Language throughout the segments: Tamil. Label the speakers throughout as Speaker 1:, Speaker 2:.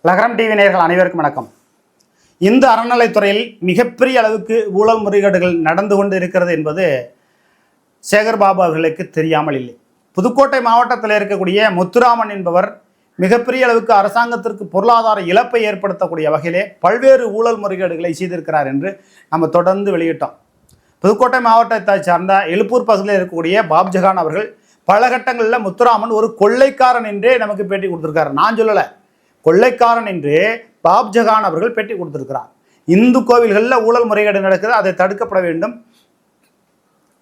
Speaker 1: லகரம் டிவி நேயர்கள் அனைவருக்கும் வணக்கம். இந்து அறநிலைத்துறையில் மிகப்பெரிய அளவுக்கு ஊழல் முறைகேடுகள் நடந்து கொண்டு இருக்கிறது என்பது சேகர்பாபு அவர்களுக்கு தெரியாமல் இல்லை. புதுக்கோட்டை மாவட்டத்தில் இருக்கக்கூடிய முத்துராமன் என்பவர் மிகப்பெரிய அளவுக்கு அரசாங்கத்திற்கு பொருளாதார இழப்பை ஏற்படுத்தக்கூடிய வகையிலே பல்வேறு ஊழல் முறைகேடுகளை செய்திருக்கிறார் என்று நம்ம தொடர்ந்து வெளியிட்டோம். புதுக்கோட்டை மாவட்டத்தை சார்ந்த எழுப்பூர் பகுதியில் இருக்கக்கூடிய பாப்ஜகான் அவர்கள் பல கட்டங்களில் முத்துராமன் ஒரு கொள்ளைக்காரன் என்றே நமக்கு பேட்டி கொடுத்துருக்காரு. நான் சொல்லலை, கொள்ளைக்காரன் என்று பாப்ஜகான் அவர்கள் பேட்டி கொடுத்திருக்கிறார். இந்து கோவில்களில் ஊழல் முறைகேடு நடக்குது, அதை தடுக்கப்பட வேண்டும்,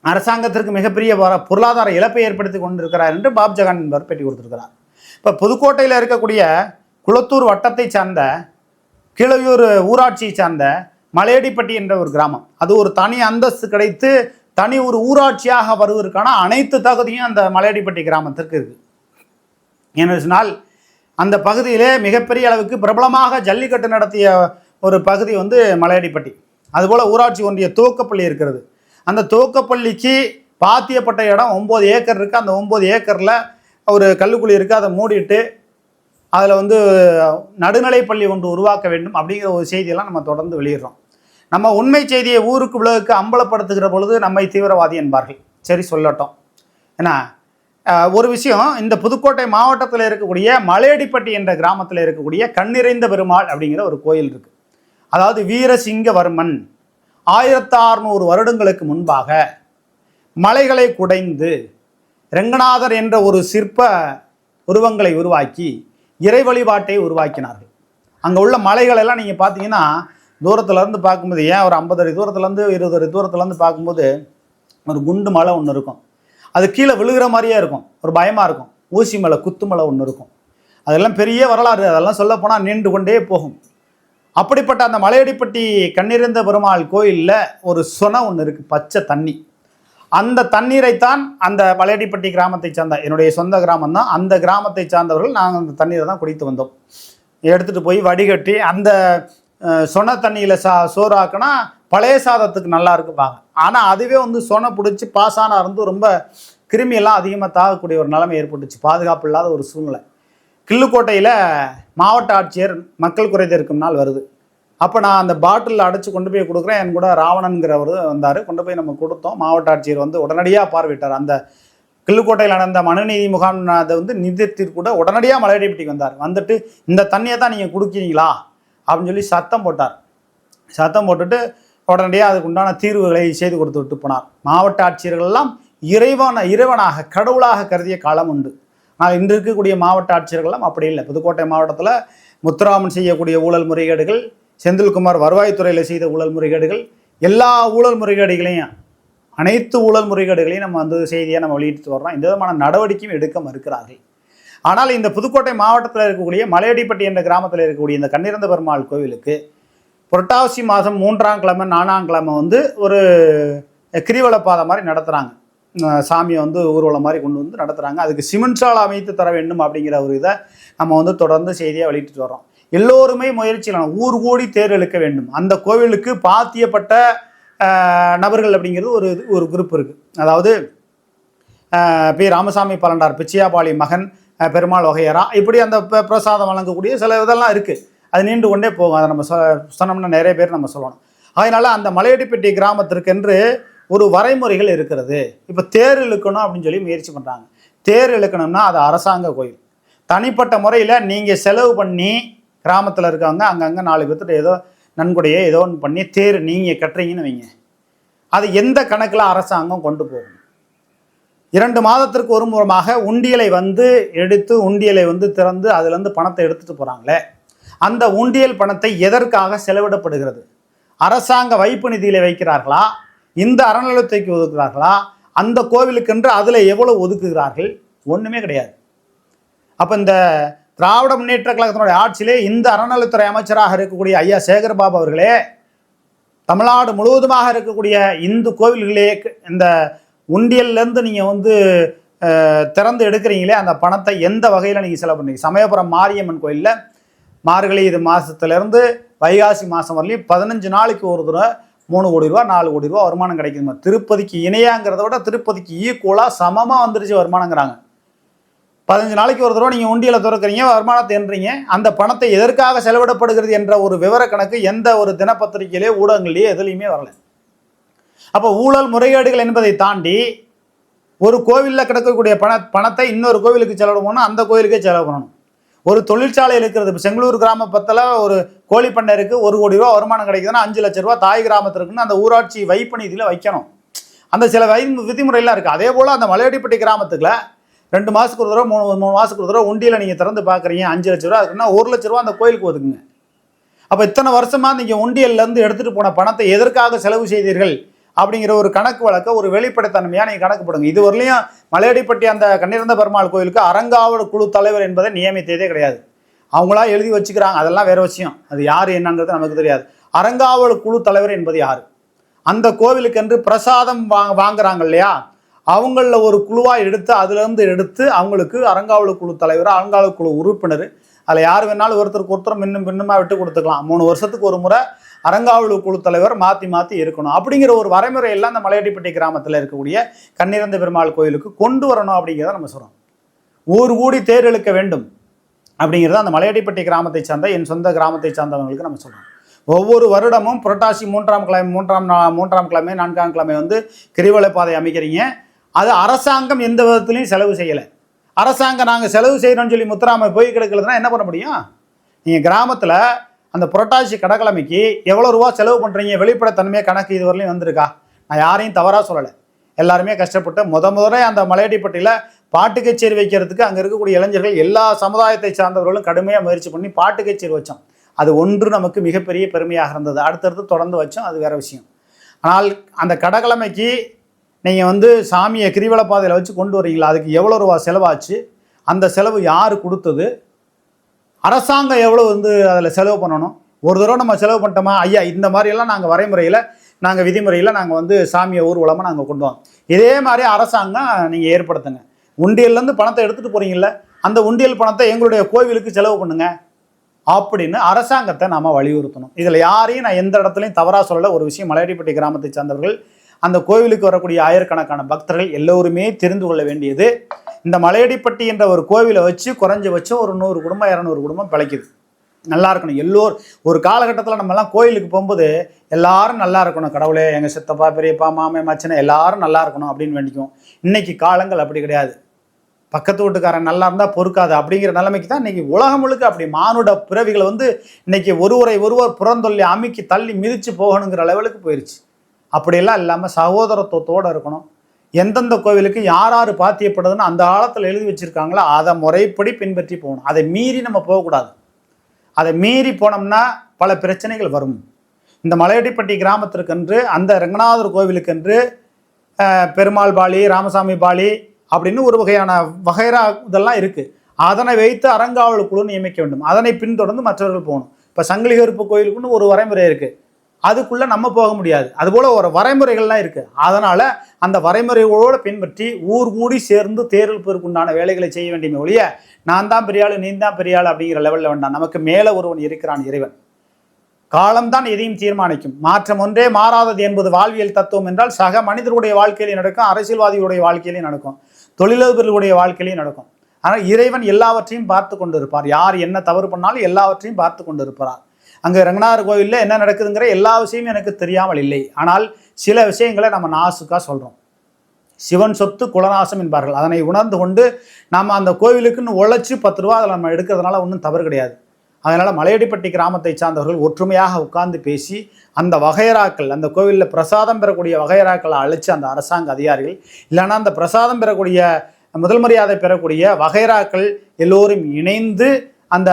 Speaker 1: அரசாங்கத்திற்கு மிகப்பெரிய பொருளாதார இழப்பை ஏற்படுத்தி கொண்டிருக்கிறார் என்று பாப்ஜகான் என்பவர் பேட்டி கொடுத்திருக்கிறார். இப்போ புதுக்கோட்டையில் இருக்கக்கூடிய குளத்தூர் வட்டத்தை சார்ந்த கீழையூர் ஊராட்சியை சார்ந்த மலையடிப்பட்டி என்ற ஒரு கிராமம், அது ஒரு தனி அந்தஸ்து கிடைத்து தனி ஒரு ஊராட்சியாக வருவதற்கான அனைத்து தகுதியும் அந்த மலையடிப்பட்டி கிராமத்திற்கு இருக்கு. என்ன சொன்னால், அந்த பகுதியிலே மிகப்பெரிய அளவுக்கு பிரபலமாக ஜல்லிக்கட்டு நடத்திய ஒரு பகுதி மலையடிப்பட்டி. அதுபோல் ஊராட்சி ஒன்றிய துவக்கப்பள்ளி இருக்கிறது. அந்த துவக்கப்பள்ளிக்கு பாத்தியப்பட்ட இடம் 9 ஏக்கர் இருக்குது. அந்த 9 ஏக்கரில் ஒரு கல்லுக்குழி இருக்குது, அதை மூடிட்டு அதில் நடுநிலைப்பள்ளி ஒன்று உருவாக்க வேண்டும் அப்படிங்கிற ஒரு செய்தியெல்லாம் நம்ம தொடர்ந்து வெளியிடுறோம். நம்ம உண்மை செய்தியை ஊருக்கு உலகுக்கு அம்பலப்படுத்துகிற பொழுது நம்மை தீவிரவாதி என்பார்கள். சரி, சொல்லட்டும். ஏன்னா ஒரு விஷயம், இந்த புதுக்கோட்டை மாவட்டத்தில் இருக்கக்கூடிய மலையடிப்பட்டி என்ற கிராமத்தில் இருக்கக்கூடிய கண்ணிறைந்த பெருமாள் அப்படிங்கிற ஒரு கோயில் இருக்குது. அதாவது வீரசிங்கவர்மன் 1600 வருடங்களுக்கு முன்பாக மலைகளை குடைந்து ரெங்கநாதர் என்ற ஒரு சிற்ப உருவங்களை உருவாக்கி இறை வழிபாட்டை உருவாக்கினார்கள். அங்கே உள்ள மலைகளெல்லாம் நீங்கள் பார்த்தீங்கன்னா தூரத்துலேருந்து பார்க்கும்போது, ஏன் ஒரு 50 அடி தூரத்துலேருந்து 20 அடி தூரத்துலேருந்து பார்க்கும்போது ஒரு குண்டு மலை ஒன்று இருக்கும். அது கீழே விழுகிற மாதிரியே இருக்கும், ஒரு பயமாக இருக்கும். ஊசி மலை, குத்து மலை ஒன்று இருக்கும். அதெல்லாம் பெரிய வரலாறு, அதெல்லாம் சொல்லப்போனால் நீண்டு கொண்டே போகும். அப்படிப்பட்ட அந்த மலையடிப்பட்டி கண்ணிறைந்த பெருமாள் கோயிலில் ஒரு சொனை ஒன்று இருக்குது, பச்சை தண்ணி. அந்த தண்ணீரைத்தான் அந்த மலையடிப்பட்டி கிராமத்தை சார்ந்த, என்னுடைய சொந்த கிராமம் தான், அந்த கிராமத்தை சார்ந்தவர்கள் நாங்கள் அந்த தண்ணீரை தான் குடித்து வந்தோம். எடுத்துகிட்டு போய் வடிகட்டி அந்த சொனை தண்ணியில் சோறாக்குனா பழைய சாதத்துக்கு நல்லா இருக்குப்பாங்க. ஆனால் அதுவே சொனை பிடிச்சி பாசானா இருந்து ரொம்ப கிருமியெல்லாம் அதிகமாக தாகக்கூடிய ஒரு நிலைமை ஏற்பட்டுச்சு, பாதுகாப்பு இல்லாத ஒரு சூழ்நிலை. கிள்ளுக்கோட்டையில் மாவட்ட ஆட்சியர் மக்கள் குறை தீர்க்கும் நாள் வருது. அப்போ நான் அந்த பாட்டிலில் அடைச்சி கொண்டு போய் கொடுக்குறேன். என் கூட ராவணன்கிறவர் வந்தார், கொண்டு போய் நம்ம கொடுத்தோம். மாவட்ட ஆட்சியர் உடனடியாக பார்வையிட்டார். அந்த கிள்ளுக்கோட்டையில் நடந்த மனுநீதி முகாம் அதை நிதியத்திற்கு கூட உடனடியாக மலையடிப்பட்டிக்கு வந்தார். வந்துட்டு இந்த தண்ணியை தான் நீங்கள் குடிக்கிறீங்களா அப்படின்னு சொல்லி சத்தம் போட்டார். சத்தம் போட்டுட்டு உடனடியாக அதுக்கு உண்டான தீர்வுகளை செய்து கொடுத்து விட்டு போனார். மாவட்ட ஆட்சியர்கள்லாம் இறைவனாக கடவுளாக கருதிய காலம் உண்டு. ஆனால் இன்று இருக்கக்கூடிய மாவட்ட ஆட்சியர்கள்லாம் அப்படி இல்லை. புதுக்கோட்டை மாவட்டத்தில் முத்துராமன் செய்யக்கூடிய ஊழல் முறைகேடுகள், செந்தில்குமார் வருவாய்த்துறையில் செய்த ஊழல் முறைகேடுகள், எல்லா ஊழல் முறைகேடுகளையும், அனைத்து ஊழல் முறைகேடுகளையும் நம்ம செய்தியாக நம்ம வெளியிட்டு வர்றோம். இந்த விதமான நடவடிக்கையும் எடுக்க மறுக்கிறார்கள். ஆனால் இந்த புதுக்கோட்டை மாவட்டத்தில் இருக்கக்கூடிய மலையடிப்பட்டி என்ற கிராமத்தில் இருக்கக்கூடிய இந்த கண்ணிறைந்த பெருமாள் கோவிலுக்கு புரட்டாசி மாதம் 3ஆம் கிழமை 4ஆம் கிழமை ஒரு கிரிவலப்பாதை மாதிரி நடத்துகிறாங்க. சாமியை ஊர்வலம் மாதிரி கொண்டு நடத்துகிறாங்க. அதுக்கு சிமெண்ட் சாலை அமைத்து தர வேண்டும் அப்படிங்கிற ஒரு இதை நம்ம தொடர்ந்து செய்தியாக வெளியிட்டு வரோம். எல்லோருமே முயற்சியில் ஊர் கூடி தேர் இழுக்க வேண்டும். அந்த கோவிலுக்கு பாத்தியப்பட்ட நபர்கள் அப்படிங்கிறது ஒரு குரூப் இருக்குது. அதாவது பி ராமசாமி பலண்டார் பிச்சையாபாளி மகன் பெருமாள் வகையரா, இப்படி அந்த பிரசாதம் வழங்கக்கூடிய சில இதெல்லாம் இருக்குது. அது நீண்டு கொண்டே போகும். அதை நம்ம சொன்னோம்னா நிறைய பேர் நம்ம சொல்லணும். அதனால் அந்த மலையடிப்பட்டி கிராமத்திற்கென்று ஒரு வரைமுறைகள் இருக்கிறது. இப்போ தேர் இழுக்கணும் அப்படின்னு சொல்லி முயற்சி பண்ணுறாங்க. தேர் இழுக்கணும்னா அது அரசாங்க கோயில். தனிப்பட்ட முறையில் நீங்கள் செலவு பண்ணி கிராமத்தில் இருக்கவங்க அங்கங்கே 4 பேர்த்துட்டு ஏதோ நன்கொடையோ ஏதோ ஒன்று பண்ணி தேர் நீங்கள் கட்டுறீங்கன்னு வைங்க, அது எந்த கணக்கில் அரசாங்கம் கொண்டு போகும்? 2 மாதத்திற்கு ஒரு முறமாக உண்டியலை எடுத்து உண்டியலை திறந்து அதுலேருந்து பணத்தை எடுத்துகிட்டு போகிறாங்களே, அந்த உண்டியல் பணத்தை எதற்காக செலவிடப்படுகிறது? அரசாங்க வைப்பு நிதியில் வைக்கிறார்களா, இந்த அறநிலையத்துறைக்கு ஒதுக்குறார்களா, அந்த கோவிலுக்கென்று அதில் எவ்வளவு ஒதுக்குகிறார்கள்? ஒன்றுமே கிடையாது. அப்போ இந்த திராவிட முன்னேற்ற கழகத்தினுடைய ஆட்சியிலே இந்த அறநிலையத்துறை அமைச்சராக இருக்கக்கூடிய ஐயா சேகர்பாபு அவர்களே, தமிழ்நாடு முழுவதுமாக இருக்கக்கூடிய இந்து கோவில்களே இந்த உண்டியல்லேருந்து நீங்கள் திறந்து எடுக்கிறீங்களே, அந்த பணத்தை எந்த வகையில் நீங்கள் செலவு பண்ணுறீங்க? சமயபுரம் மாரியம்மன் கோயிலில் மார்கழி மாதத்துலேருந்து வைகாசி மாதம் வரலையும் 15 நாளைக்கு ஒரு தடவை 3 கோடி ரூபா 4 கோடி ரூபா வருமானம் கிடைக்குதுமா. திருப்பதிக்கு இணையாங்கிறத விட திருப்பதிக்கு ஈக்குவலாக சமமாக வந்துருச்சு வருமானங்கிறாங்க. 15 நாளைக்கு ஒரு தடவை நீங்கள் உண்டியலை திறக்கிறீங்க, வருமானத்தை எண்றீங்க. அந்த பணத்தை எதற்காக செலவிடப்படுகிறது என்ற ஒரு விவர கணக்கு எந்த ஒரு தினப்பத்திரிகையிலே, ஊடகங்களையே எதுலையுமே வரல. அப்போ ஊழல் முறைகேடுகள் என்பதை தாண்டி ஒரு கோவிலில் கிடக்கக்கூடிய பணத்தை இன்னொரு கோவிலுக்கு செலவு பண்ணணும், அந்த கோவிலுக்கே செலவு பண்ணணும். ஒரு தொழிற்சாலை இருக்கிறது. இப்போ செங்களூர் கிராமத்தில் ஒரு கோழி பண்ணை இருக்குது, 1 கோடி ரூபா வருமானம் கிடைக்குதுன்னா 5 லட்ச ரூபா தாய் கிராமத்திற்குன்னு அந்த ஊராட்சி வைப்பு நிதியில் வைக்கணும். அந்த சில விதிமுறையெல்லாம் இருக்குது. அதே போல் அந்த மலையடிப்பட்டி கிராமத்துக்குள்ள 2 மாதத்துக்கு ஒரு தடவை 3 மாதத்துக்கு ஒரு தடவை உண்டியில் நீங்கள் திறந்து பார்க்குறீங்க, 5 லட்ச ரூபா இருக்குன்னா 1 லட்ச ரூபா அந்த கோயிலுக்கு ஒதுக்குங்க. அப்போ இத்தனை வருஷமாக நீங்கள் உண்டியல்லேருந்து எடுத்துகிட்டு போன பணத்தை எதற்காக செலவு செய்தீர்கள் அப்படிங்கிற ஒரு கணக்கு வழக்க, ஒரு வெளிப்படைத்தன்மையாக நீங்கள் கணக்கு போடுங்க. இதுவரையிலையும் மலையடிப்பட்டி அந்த கண்ணிறந்த பெருமாள் கோயிலுக்கு அறங்காவல் குழு தலைவர் என்பதை நியமித்ததே கிடையாது. அவங்களா எழுதி வச்சுக்கிறாங்க, அதெல்லாம் வேற விஷயம். அது யார் என்னன்றது நமக்கு தெரியாது. அறங்காவல் குழு தலைவர் என்பது யார்? அந்த கோவிலுக்கு என்று பிரசாதம் வாங்குறாங்க இல்லையா, அவங்களில் ஒரு குழுவாக எடுத்து அதுலேருந்து எடுத்து அவங்களுக்கு அறங்காவல் குழு தலைவர், அறங்காவல் குழு உறுப்பினர், அதில் யார் வேணாலும் ஒருத்தருக்கு ஒருத்தர் பின்னுமா விட்டு கொடுத்துக்கலாம். 3 வருஷத்துக்கு ஒரு முறை அறங்காவல் குழு தலைவர் மாற்றி இருக்கணும் அப்படிங்கிற ஒரு வரைமுறையெல்லாம் அந்த மலையடிப்பட்டி கிராமத்தில் இருக்கக்கூடிய கண்ணிறந்த பெருமாள் கோயிலுக்கு கொண்டு வரணும் அப்படிங்கிறத நம்ம சொல்கிறோம். ஊர் கூடி தேர் இழுக்க வேண்டும் அப்படிங்கிறத அந்த மலையடிப்பட்டி கிராமத்தை சார்ந்த, என் சொந்த கிராமத்தை சார்ந்தவங்களுக்கு நம்ம சொல்கிறோம். ஒவ்வொரு வருடமும் புரட்டாசி 3ஆம் கிழமை 4ஆம் கிழமை கிரிவல பாதை அமைக்கிறீங்க. அது அரசாங்கம் எந்த விதத்துலையும் செலவு செய்யலை. அரசாங்கம் நாங்கள் செலவு செய்கிறோம்னு சொல்லி முத்துராம போய் கிடக்கிறதுனா என்ன பண்ண முடியும்? நீங்கள் கிராமத்தில் அந்த புரட்டாசி கடக்கிழமைக்கு எவ்வளோ ரூபா செலவு பண்ணுறீங்க, வெளிப்படைத்தன்மையாக கணக்கு இதுவரையிலையும் வந்திருக்கா? நான் யாரையும் தவறாக சொல்லலை. எல்லாருமே கஷ்டப்பட்டு முதல்ல அந்த மலையடிப்பட்டியில் பாட்டு கச்சேரி வைக்கிறதுக்கு அங்கே இருக்கக்கூடிய இளைஞர்கள் எல்லா சமுதாயத்தை சார்ந்தவர்களும் கடுமையாக முயற்சி பண்ணி பாட்டு கச்சேரி வச்சோம். அது ஒன்று நமக்கு மிகப்பெரிய பெருமையாக இருந்தது. அடுத்தடுத்து தொடர்ந்து வச்சோம், அது வேறு விஷயம். ஆனால் அந்த கடக்கிழமைக்கு நீங்கள் சாமியை கிரிவல பாதையில் வச்சு கொண்டு வரீங்களா, அதுக்கு எவ்வளோ ரூபா செலவாச்சு, அந்த செலவு யார் கொடுத்தது, அரசாங்கம் எவ்வளோ அதில் செலவு பண்ணணும், ஒரு தடவை நம்ம செலவு பண்ணிட்டோமா, ஐயா இந்த மாதிரியெல்லாம் நாங்கள் வரைமுறையில், நாங்கள் விதிமுறையில் நாங்கள் சாமியை ஊர்வலமாக நாங்கள் கொண்டு வரோம். இதே மாதிரி அரசாங்கம் நீங்கள் ஏற்படுத்துங்க. உண்டியல்லேருந்து பணத்தை எடுத்துகிட்டு போகிறீங்கள, அந்த உண்டியல் பணத்தை எங்களுடைய கோவிலுக்கு செலவு பண்ணுங்க அப்படின்னு அரசாங்கத்தை நாம் வலியுறுத்தணும். இதில் யாரையும் நான் எந்த இடத்துலையும் தவறாக சொல்லலை. ஒரு விஷயம், மலையடிப்பட்டி கிராமத்தை சார்ந்தவர்கள், அந்த கோவிலுக்கு வரக்கூடிய ஆயிரக்கணக்கான பக்தர்கள் எல்லோருமே தெரிந்து கொள்ள வேண்டியது, இந்த மலையடிப்பட்டி என்ற ஒரு கோவிலை வச்சு குறைஞ்சபட்சம் ஒரு 100 குடும்பம் 200 குடும்பம் பிழைக்குது. நல்லா இருக்கணும். எல்லோரும் ஒரு காலகட்டத்தில் நம்மலாம் கோயிலுக்கு போகும்போது எல்லாரும் நல்லா இருக்கணும், கடவுளே எங்கள் சித்தப்பா பெரியப்பா மாமே மச்சனை எல்லாரும் நல்லா இருக்கணும் அப்படின்னு வேண்டிக்கும். இன்னைக்கு காலங்கள் அப்படி கிடையாது. பக்கத்து வீட்டுக்காரன் நல்லா இருந்தால் பொறுக்காது அப்படிங்கிற நிலைமைக்கு தான் இன்றைக்கி உலகம் முழுக்க அப்படி மானுட பிறவிகளை இன்றைக்கி ஒருவர் புறந்தொல்லி அமுக்கி தள்ளி மிதித்து போகணுங்கிற லெவலுக்கு போயிடுச்சு. அப்படியெல்லாம் இல்லாமல் சகோதரத்துவத்தோடு இருக்கணும். எந்தெந்த கோவிலுக்கு யார் யார் பாத்தியப்படுதுன்னு அந்த காலத்தில் எழுதி வச்சுருக்காங்களோ அதை முறைப்படி பின்பற்றி போகணும். அதை மீறி நம்ம போகக்கூடாது. அதை மீறி போனோம்னா பல பிரச்சனைகள் வரும். இந்த மலையடிப்பட்டி கிராமத்திற்கென்று, அந்த ரங்கநாதர் கோவிலுக்கென்று பெருமாள் பாலி, ராமசாமி பாலி அப்படின்னு ஒரு வகைரா இதெல்லாம் இருக்குது. அதனை வைத்து அறங்காவல் குழு நியமிக்க வேண்டும். அதனை பின்தொடர்ந்து மற்றவர்கள் போகணும். இப்போ சங்கிலி கருப்பு கோயிலுக்குன்னு ஒரு வரைமுறை இருக்குது, அதுக்குள்ளே நம்ம போக முடியாது. அதுபோல் ஒரு வரைமுறைகள்லாம் இருக்குது. அதனால் அந்த வரைமுறைகளோடு பின்பற்றி ஊர் கூடி சேர்ந்து தேர்தலுக்குண்டான வேலைகளை செய்ய வேண்டிய ஒழிய நான் தான் பெரியாள் நீ தான் பெரியாள் அப்படிங்கிற லெவலில் வேண்டாம். நமக்கு மேலே ஒருவன் இருக்கிறான், இறைவன். காலம்தான் எதையும் தீர்மானிக்கும். மாற்றம் ஒன்றே மாறாதது என்பது வாழ்வியல் தத்துவம் என்றால் சக மனிதர்களுடைய வாழ்க்கையிலையும் நடக்கும், அரசியல்வாதிகளுடைய வாழ்க்கையிலையும் நடக்கும், தொழிலதிபர்களுடைய வாழ்க்கையிலையும் நடக்கும். ஆனால் இறைவன் எல்லாவற்றையும் பார்த்து கொண்டு இருப்பார். யார் என்ன தவறு பண்ணாலும் எல்லாவற்றையும் பார்த்து கொண்டு இருப்பார். அங்கே ரங்கநாதர் கோவிலில் என்ன நடக்குதுங்கிற எல்லா விஷயமும் எனக்கு தெரியாமல் இல்லை. ஆனால் சில விஷயங்களை நம்ம நாசுக்காக சொல்கிறோம். சிவன் சொத்து குலநாசம் என்பார்கள். அதனை உணர்ந்து கொண்டு நாம் அந்த கோவிலுக்குன்னு உழைச்சி 10 ரூபா அதில் நம்ம எடுக்கிறதுனால ஒன்றும் தவறு கிடையாது. அதனால் மலையடிப்பட்டி கிராமத்தை சார்ந்தவர்கள் ஒற்றுமையாக உட்கார்ந்து பேசி அந்த வகையராக்கள், அந்த கோவிலில் பிரசாதம் பெறக்கூடிய வகையராக்களை அழைச்சி அந்த அரசாங்க அதிகாரிகள், இல்லைன்னா அந்த பிரசாதம் பெறக்கூடிய முதல் மரியாதை பெறக்கூடிய வகையராக்கள் எல்லோரும் இணைந்து அந்த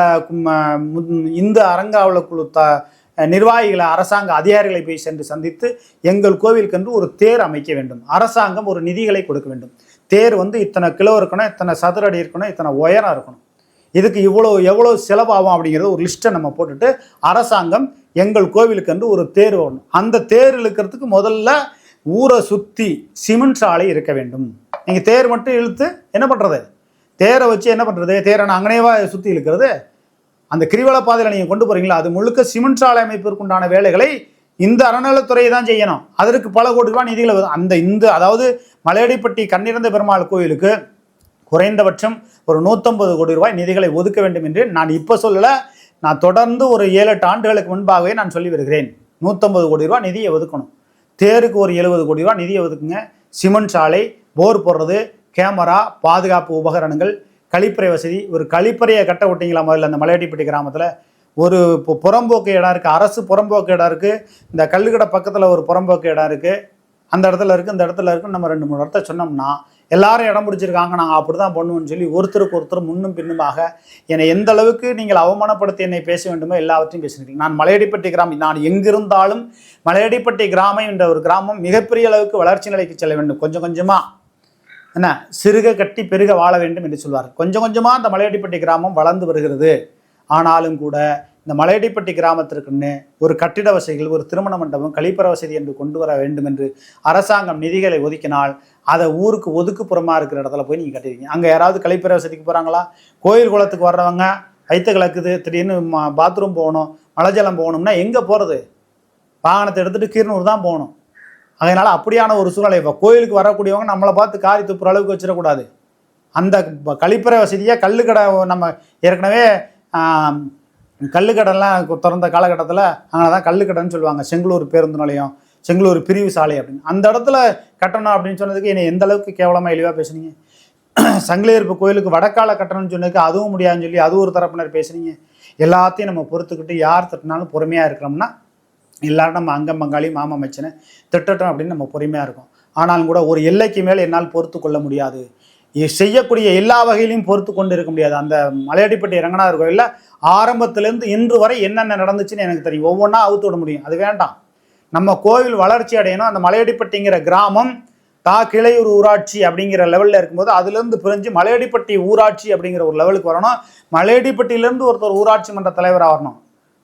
Speaker 1: இந்த அறங்காவல் குழு நிர்வாகிகளை, அரசாங்க அதிகாரிகளை போய் சென்று சந்தித்து எங்கள் கோவிலுக்கென்று ஒரு தேர் அமைக்க வேண்டும், அரசாங்கம் ஒரு நிதிகளை கொடுக்க வேண்டும், தேர் இத்தனை கிலோ இருக்கணும், இத்தனை சதுர அடி இருக்கணும், இத்தனை உயரம் இருக்கணும், இதுக்கு எவ்வளோ செலவாகும் அப்படிங்கிறத ஒரு லிஸ்ட்டை நம்ம போட்டுட்டு அரசாங்கம் எங்கள் கோவிலுக்கென்று ஒரு தேர் வரணும். அந்த தேர் இழுக்கிறதுக்கு முதல்ல ஊரை சுற்றி சிமெண்ட் சாலை இருக்க வேண்டும். நீங்கள் தேர் மட்டும் இழுத்து என்ன பண்ணுறது, தேரை வச்சு என்ன பண்ணுறது, தேரை நான் அங்கனேவா சுற்றி இழுக்கிறது? அந்த கிரிவல பாதையில் நீங்கள் கொண்டு போகிறீங்களா, அது முழுக்க சிமெண்ட் சாலை அமைப்பிற்குண்டான வேலைகளை இந்த அறநிலைத்துறையை தான் செய்யணும். அதற்கு பல கோடி ரூபாய் நிதிகளை அதாவது மலையடிப்பட்டி கண்ணிறந்த பெருமாள் கோயிலுக்கு குறைந்தபட்சம் ஒரு 150 கோடி ரூபாய் நிதிகளை ஒதுக்க வேண்டும் என்று நான் இப்போ சொல்லலை, நான் தொடர்ந்து ஒரு 7-8 ஆண்டுகளுக்கு முன்பாகவே நான் சொல்லி வருகிறேன். 150 கோடி ரூபாய் நிதியை ஒதுக்கணும். தேருக்கு ஒரு 70 கோடி ரூபாய் நிதியை ஒதுக்குங்க. சிமெண்ட் சாலை, போர் போடுறது, கேமரா, பாதுகாப்பு உபகரணங்கள், கழிப்பறை வசதி. ஒரு கழிப்பறையை கட்ட விட்டீங்களா முதல்ல அந்த மலையடிப்பட்டி கிராமத்தில்? ஒரு புறம்போக்கு இடம் இருக்குது, அரசு புறம்போக்கு இடம் இருக்குது, இந்த கல்லுக்கடை பக்கத்தில் ஒரு புறம்போக்கு இடம் இருக்குது, அந்த இடத்துல இருக்குது, இந்த இடத்துல இருக்குன்னு நம்ம 2-3 இடத்த சொன்னோம்னா எல்லாரும் இடம் பிடிச்சிருக்காங்க, நாங்கள் அப்படி தான் பண்ணுவோம்னு சொல்லி ஒருத்தருக்கு ஒருத்தர் முன்னும் பின்னுமாக என்னை எந்த அளவுக்கு நீங்கள் அவமானப்படுத்தி என்னை பேச வேண்டுமோ எல்லாவற்றையும் பேசியிருக்கீங்க. நான் மலையடிப்பட்டி கிராமம், நான் எங்கிருந்தாலும் மலையடிப்பட்டி கிராமம் என்ற ஒரு கிராமம் மிகப்பெரிய அளவுக்கு வளர்ச்சி நிலைக்கு செல்ல வேண்டும். கொஞ்சம் கொஞ்சமாக என்ன சிறுக கட்டி பெருக வாழ வேண்டும் என்று சொல்வார். கொஞ்சம் கொஞ்சமாக அந்த மலையடிப்பட்டி கிராமம் வளர்ந்து வருகிறது. ஆனாலும் கூட இந்த மலையடிப்பட்டி கிராமத்திற்குன்னு ஒரு கட்டிட வசதிகள், ஒரு திருமண மண்டபம், கழிப்பற வசதி என்று கொண்டு வர வேண்டும் என்று அரசாங்கம் நிதிகளை ஒதுக்கினால் அதை ஊருக்கு ஒதுக்குப்புறமாக இருக்கிற இடத்துல போய் நீங்கள் கட்டிருக்கீங்க. அங்கே யாராவது கழிப்பற வசதிக்கு போகிறாங்களா? கோயில் குளத்துக்கு வர்றவங்க வயிற்று கலக்குது, திடீர்னு பாத்ரூம் போகணும், மலைஜலம் போகணும்னா எங்கே போகிறது? வாகனத்தை எடுத்துகிட்டு கீரனூர் தான் போகணும். அதனால் அப்படியான ஒரு சூழ்நிலை. இப்போ கோயிலுக்கு வரக்கூடியவங்க நம்மளை பார்த்து காரி துப்புற அளவுக்கு வச்சிடக்கூடாது. அந்த கழிப்பறை வசதியாக கல்லுக்கடை, நம்ம ஏற்கனவே கல்லுக்கடைலாம் திறந்த காலகட்டத்தில் அங்கே தான் கல்லுக்கடைன்னு சொல்லுவாங்க. செங்களூர் பேருந்து நிலையம், செங்களூர் பிரிவு சாலை அப்படின்னு அந்த இடத்துல கட்டணும் அப்படின்னு சொன்னதுக்கு என்னை எந்த அளவுக்கு கேவலமாக இழிவாக பேசுனீங்க. சங்கிலியர்ப்பு கோயிலுக்கு வடக்கால கட்டணும்னு சொன்னதுக்கு அதுவும் முடியாதுன்னு சொல்லி அது ஒரு தரப்பினர் பேசுனீங்க. எல்லாத்தையும் நம்ம பொறுத்துக்கிட்டு யார் திட்டினாலும் பொறுமையாக இருக்கிறோம்னா எல்லாரும் நம்ம அங்கம் பங்காளி மாமா மச்சனை திட்டட்டும் அப்படின்னு நம்ம பொறுமையாக இருக்கும். ஆனாலும் கூட ஒரு எல்லைக்கு மேலே என்னால் பொறுத்து கொள்ள முடியாது. செய்யக்கூடிய எல்லா வகையிலையும் பொறுத்து கொண்டு இருக்க முடியாது. அந்த மலையடிப்பட்டி ரங்கநாதர் கோயிலில் ஆரம்பத்திலேருந்து இன்று வரை என்னென்ன நடந்துச்சுன்னு எனக்கு தெரியும். ஒவ்வொன்றா அவுத்து விட முடியும். அது வேண்டாம். நம்ம கோவில் வளர்ச்சி அடையணும். அந்த மலையடிப்பட்டிங்கிற கிராமம் கிளையூர் ஊராட்சி அப்படிங்கிற லெவலில் இருக்கும்போது அதுலேருந்து பிரிஞ்சு மலையடிப்பட்டி ஊராட்சி அப்படிங்கிற ஒரு லெவலுக்கு வரணும். மலையடிப்பட்டியிலேருந்து ஒருத்தர் ஊராட்சி மன்ற தலைவராக வரணும்.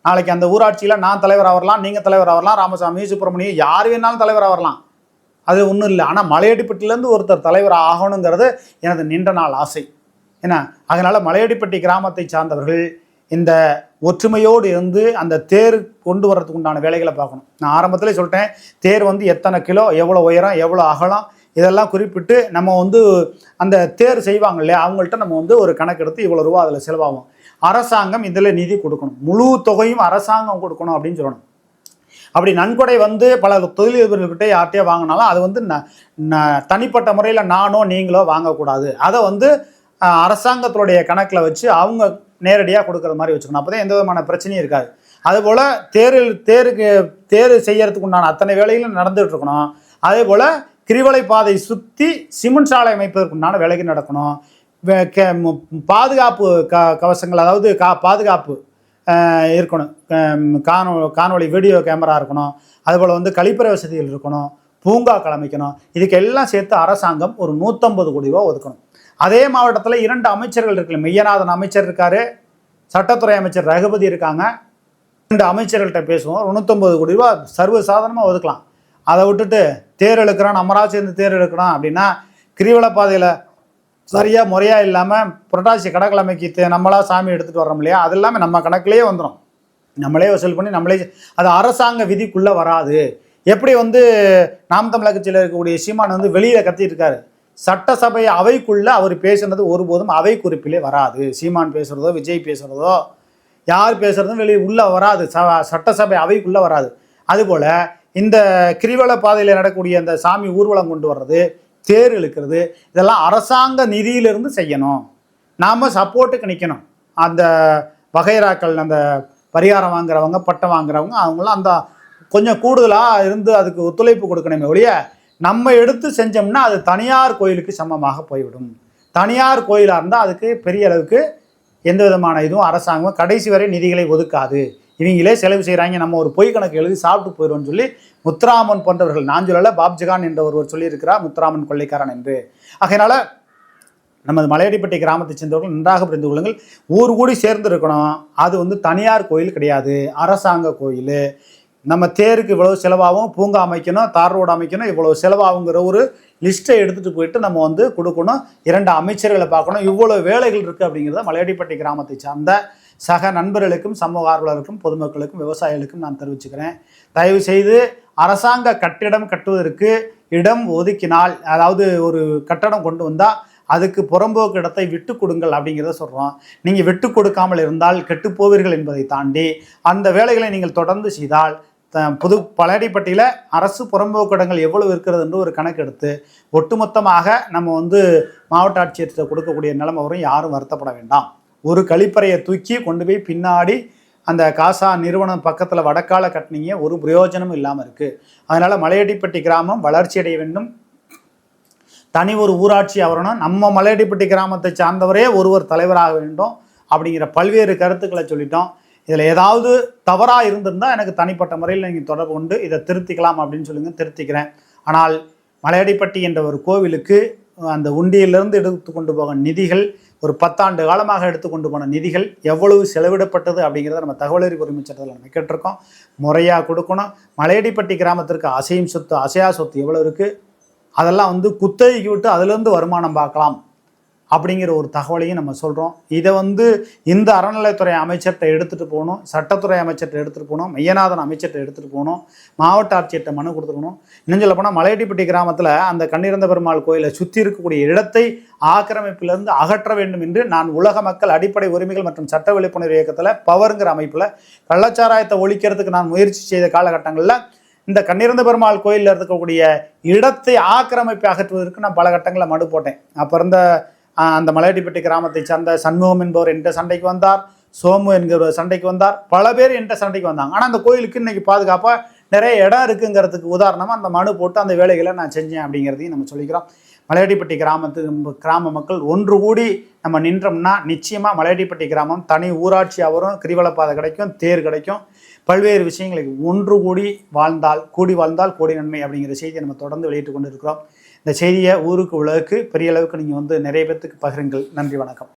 Speaker 1: நாளைக்கு அந்த ஊராட்சியில் நான் தலைவராக வரலாம், நீங்கள் தலைவராக வரலாம், ராமசாமி, சுப்பிரமணியம், யார் வேணாலும் தலைவராக வரலாம். அது ஒன்றும் இல்லை. ஆனால் மலையடிப்பட்டிலேருந்து ஒருத்தர் தலைவர் ஆகணுங்கிறது எனது நீண்ட நாள் ஆசை. ஏன்னா அதனால் மலையடிப்பட்டி கிராமத்தை சார்ந்தவர்கள் இந்த ஒற்றுமையோடு இருந்து அந்த தேர் கொண்டு வர்றதுக்கு உண்டான வேலைகளை பார்க்கணும். நான் ஆரம்பத்திலே சொல்லிட்டேன், தேர் எத்தனை கிலோ, எவ்வளோ உயரம், எவ்வளோ அகலம், இதெல்லாம் குறிப்பிட்டு நம்ம அந்த தேர் செய்வாங்க இல்லையா, அவங்கள்ட்ட நம்ம ஒரு கணக்கெடுத்து இவ்வளோ ரூபா அதில் செலவாகும். அரசாங்கம் இதில் நிதி கொடுக்கணும், முழு தொகையும் அரசாங்கம் கொடுக்கணும் அப்படின்னு சொல்லணும். அப்படி நன்கொடை பல தொழிலதிபர்கள்கிட்ட யார்கிட்டயோ வாங்கினாலும் அது தனிப்பட்ட முறையில் நானோ நீங்களோ வாங்கக்கூடாது. அதை அரசாங்கத்துடைய கணக்கில் வச்சு அவங்க நேரடியாக கொடுக்குற மாதிரி வச்சுக்கணும். அப்போ தான் எந்த விதமான பிரச்சனையும் இருக்காது. அதுபோல் தேர் செய்யறதுக்கு உண்டான அத்தனை வேலைகளும் நடந்துகிட்டு இருக்கணும். அதே போல் கிரிவலை பாதை சுற்றி சிமெண்ட் சாலை அமைப்பதற்கு உண்டான வேலைகள் நடக்கணும். பாதுகாப்பு கவசங்கள், அதாவது பாதுகாப்பு இருக்கணும். காணொளி வீடியோ கேமரா இருக்கணும். அதுபோல் கழிப்பறை வசதிகள் இருக்கணும், பூங்காக்கள் அமைக்கணும். இதுக்கு எல்லாம் சேர்த்து அரசாங்கம் ஒரு 150 கோடி ரூபா ஒதுக்கணும். அதே மாவட்டத்தில் 2 அமைச்சர்கள் இருக்குல்ல, மெய்யநாதன் அமைச்சர் இருக்காரு, சட்டத்துறை அமைச்சர் ரகுபதி இருக்காங்க. 2 அமைச்சர்கள்ட்ட பேசுவோம். 150 கோடி ரூபா சர்வசாதாரணமாக ஒதுக்கலாம். அதை விட்டுட்டு தேர் இழுக்கிறான், நம்மளா சேர்ந்து தேர் இழுக்கிறான் அப்படின்னா கிரிவல பாதையில் சரியாக முறையாக இல்லாமல் புரட்டாசி கடற்கிழமைக்கு நம்மளா சாமி எடுத்துகிட்டு வரோம் இல்லையா, அது எல்லாமே நம்ம கணக்கிலேயே வந்துடும். நம்மளே வசூல் பண்ணி நம்மளே, அது அரசாங்க விதிக்குள்ளே வராது. எப்படி நாம் தமிழர் கட்சியில் இருக்கக்கூடிய சீமான் வெளியில் கத்திட்டு இருக்காரு, சட்டசபை அவைக்குள்ளே அவர் பேசுனது ஒருபோதும் அவை குறிப்பிலே வராது. சீமான் பேசுகிறதோ விஜய் பேசுகிறதோ யார் பேசுகிறதும் வெளியே உள்ளே வராது, சட்டசபை அவைக்குள்ளே வராது. அதுபோல் இந்த கிரிவல பாதையில் நடக்கக்கூடிய அந்த சாமி ஊர்வலம் கொண்டு வர்றது, தேர் இழுக்கிறது, இதெல்லாம் அரசாங்க நிதியிலிருந்து செய்யணும். நாம் சப்போர்ட்டுக்கு நிற்கணும். அந்த வகைராக்கள், அந்த பரிகாரம் வாங்குறவங்க, பட்டம் வாங்குறவங்க, அவங்களாம் அந்த கொஞ்சம் கூடுதலாக இருந்து அதுக்கு ஒத்துழைப்பு கொடுக்கணுமே ஒழிய நம்ம எடுத்து செஞ்சோம்னா அது தனியார் கோயிலுக்கு சமமாக போய்விடும். தனியார் கோயிலாக இருந்தால் அதுக்கு பெரிய அளவுக்கு எந்த விதமான இதுவும் அரசாங்கம் கடைசி வரை நிதிகளை ஒதுக்காது. இவங்களே செலவு செய்கிறாங்க, நம்ம ஒரு பொய் கணக்கு எழுதி சாப்பிட்டு போயிடும்னு சொல்லி முத்துராமன் போன்றவர்கள், நான் சொல்லலை, பாப்ஜகான் என்ற ஒருவர் சொல்லியிருக்கிறார் முத்துராமன் கொள்ளைக்காரன் என்று. ஆகையினால நமது மலையடிப்பட்டி கிராமத்தை சேர்ந்தவர்கள் நன்றாக புரிந்து கொள்ளுங்கள். ஊர் கூடி சேர்ந்து இருக்கணும். அது தனியார் கோயில் கிடையாது, அரசாங்க கோயில். நம்ம தேருக்கு இவ்வளவு செலவாகும், பூங்கா அமைக்கணும், தார் ரோடு அமைக்கணும், இவ்வளவு செலவாகுங்கிற ஒரு லிஸ்ட்டை எடுத்துகிட்டு போயிட்டு நம்ம கொடுக்கணும். 2 அமைச்சர்களை பார்க்கணும். இவ்வளோ வேலைகள் இருக்குது அப்படிங்கிறத மலையடிப்பட்டி கிராமத்தை சார்ந்த சக நண்பர்களுக்கும், சமூக ஆர்வலர்களுக்கும், பொதுமக்களுக்கும், விவசாயிகளுக்கும் நான் தெரிவிச்சுக்கிறேன். தயவு செய்து அரசாங்க கட்டிடம் கட்டுவதற்கு இடம் ஒதுக்கினால், அதாவது ஒரு கட்டடம் கொண்டு வந்தால் அதுக்கு புறம்போக்கு இடத்தை விட்டு கொடுங்கள் அப்படிங்கிறத சொல்கிறோம். நீங்கள் விட்டு கொடுக்காமல் இருந்தால் கெட்டு போவீர்கள் என்பதை தாண்டி அந்த வேலைகளை நீங்கள் தொடர்ந்து செய்தால் பழையடிப்பட்டியில் அரசு புறம்போக்கு இடங்கள் எவ்வளவு இருக்கிறது என்று ஒரு கணக்கு எடுத்து ஒட்டுமொத்தமாக நம்ம மாவட்ட ஆட்சியர்கிட்ட கொடுக்கக்கூடிய நிலைமை வரும். யாரும் வருத்தப்பட வேண்டாம். ஒரு கழிப்பறையை தூக்கி கொண்டு போய் பின்னாடி அந்த காசா நிறுவனம் பக்கத்தில் வடக்கால கட்டினீங்க, ஒரு பிரயோஜனமும் இல்லாமல் இருக்குது. அதனால் மலையடிப்பட்டி கிராமம் வளர்ச்சி அடைய வேண்டும். தனி ஒரு ஊராட்சி வரணும். நம்ம மலையடிப்பட்டி கிராமத்தை சார்ந்தவரே ஒருவர் தலைவராக வேண்டும் அப்படிங்கிற பல்வேறு கருத்துக்களை சொல்லிட்டோம். இதில் ஏதாவது தவறாக இருந்திருந்தால் எனக்கு தனிப்பட்ட முறையில் நீங்கள் தொடர்பு கொண்டு இதை திருத்திக்கலாம் அப்படின்னு சொல்லுங்கள், திருத்திக்கிறேன். ஆனால் மலையடிப்பட்டி என்ற ஒரு கோவிலுக்கு அந்த உண்டியிலிருந்து எடுத்து கொண்டு போக நிதிகள், ஒரு 10 ஆண்டு காலமாக எடுத்துக்கொண்டு போன நிதிகள் எவ்வளவு செலவிடப்பட்டது அப்படிங்கிறத நம்ம தகவல் அறிவு உரிமை சட்டத்தில் நம்ம கேட்டிருக்கோம். முறையாக கொடுக்கணும். மலையடிப்பட்டி கிராமத்திற்கு அசையும் சொத்து, அசையா சொத்து எவ்வளோ இருக்குது, அதெல்லாம் குத்தகைக்கு விட்டு அதுலேருந்து வருமானம் பார்க்கலாம் அப்படிங்கிற ஒரு தகவலையும் நம்ம சொல்கிறோம். இதை இந்த அறநிலைத்துறை அமைச்சர்கிட்ட எடுத்துகிட்டு போகணும், சட்டத்துறை அமைச்சர்கிட்ட எடுத்துகிட்டு போகணும், மையநாதன் அமைச்சர்கிட்ட எடுத்துகிட்டு போகணும், மாவட்ட ஆட்சியர்கிட்ட மனு கொடுத்துக்கணும். இன்னும் சொல்ல போனால் மலையடிப்பட்டி கிராமத்தில் அந்த கண்ணிறந்த பெருமாள் கோயிலை சுற்றி இருக்கக்கூடிய இடத்தை ஆக்கிரமிப்பிலிருந்து அகற்ற வேண்டும் என்று நான் உலக மக்கள் அடிப்படை உரிமைகள் மற்றும் சட்ட விழிப்புணர்வு இயக்கத்தில் பவருங்கிற அமைப்பில் கள்ளச்சாராயத்தை ஒழிக்கிறதுக்கு நான் முயற்சி செய்த காலகட்டங்களில் இந்த கண்ணிறந்த பெருமாள் கோயிலில் இருக்கக்கூடிய இடத்தை ஆக்கிரமிப்பை அகற்றுவதற்கு நான் பல கட்டங்களில் மனு போட்டேன். அப்போ இருந்த அந்த மலையடிப்பட்டி கிராமத்தை சார்ந்த சண்முகம் என்பவர் என்கிட்ட சண்டைக்கு வந்தார், சோமு என்கிற சண்டைக்கு வந்தார், பல பேர் என்கிட்ட சண்டைக்கு வந்தாங்க. ஆனால் அந்த கோயிலுக்கு இன்னைக்கு பாதுகாப்பாக நிறைய இடம் இருக்குங்கிறதுக்கு உதாரணமாக அந்த மனு போட்டு அந்த வேலைகளை நான் செஞ்சேன் அப்படிங்கிறதையும் நம்ம சொல்லிக்கிறோம். மலையடிப்பட்டி கிராம மக்கள் ஒன்று கூடி நம்ம நின்றோம்னா நிச்சயமாக மலையடிப்பட்டி கிராமம் தனி ஊராட்சியாக வரும், கிரிவலப்பாதை கிடைக்கும், தேர் கிடைக்கும், பல்வேறு விஷயங்களுக்கு ஒன்று கூடி வாழ்ந்தால் கோடி நன்மை அப்படிங்கிற செய்தியை நம்ம தொடர்ந்து வெளியிட்டு கொண்டு இருக்கிறோம். இந்த செய்தியை ஊருக்கு உலகுக்கு பெரிய அளவுக்கு நீங்கள் நிறைய பேர்த்துக்கு பகிருங்கள். நன்றி, வணக்கம்.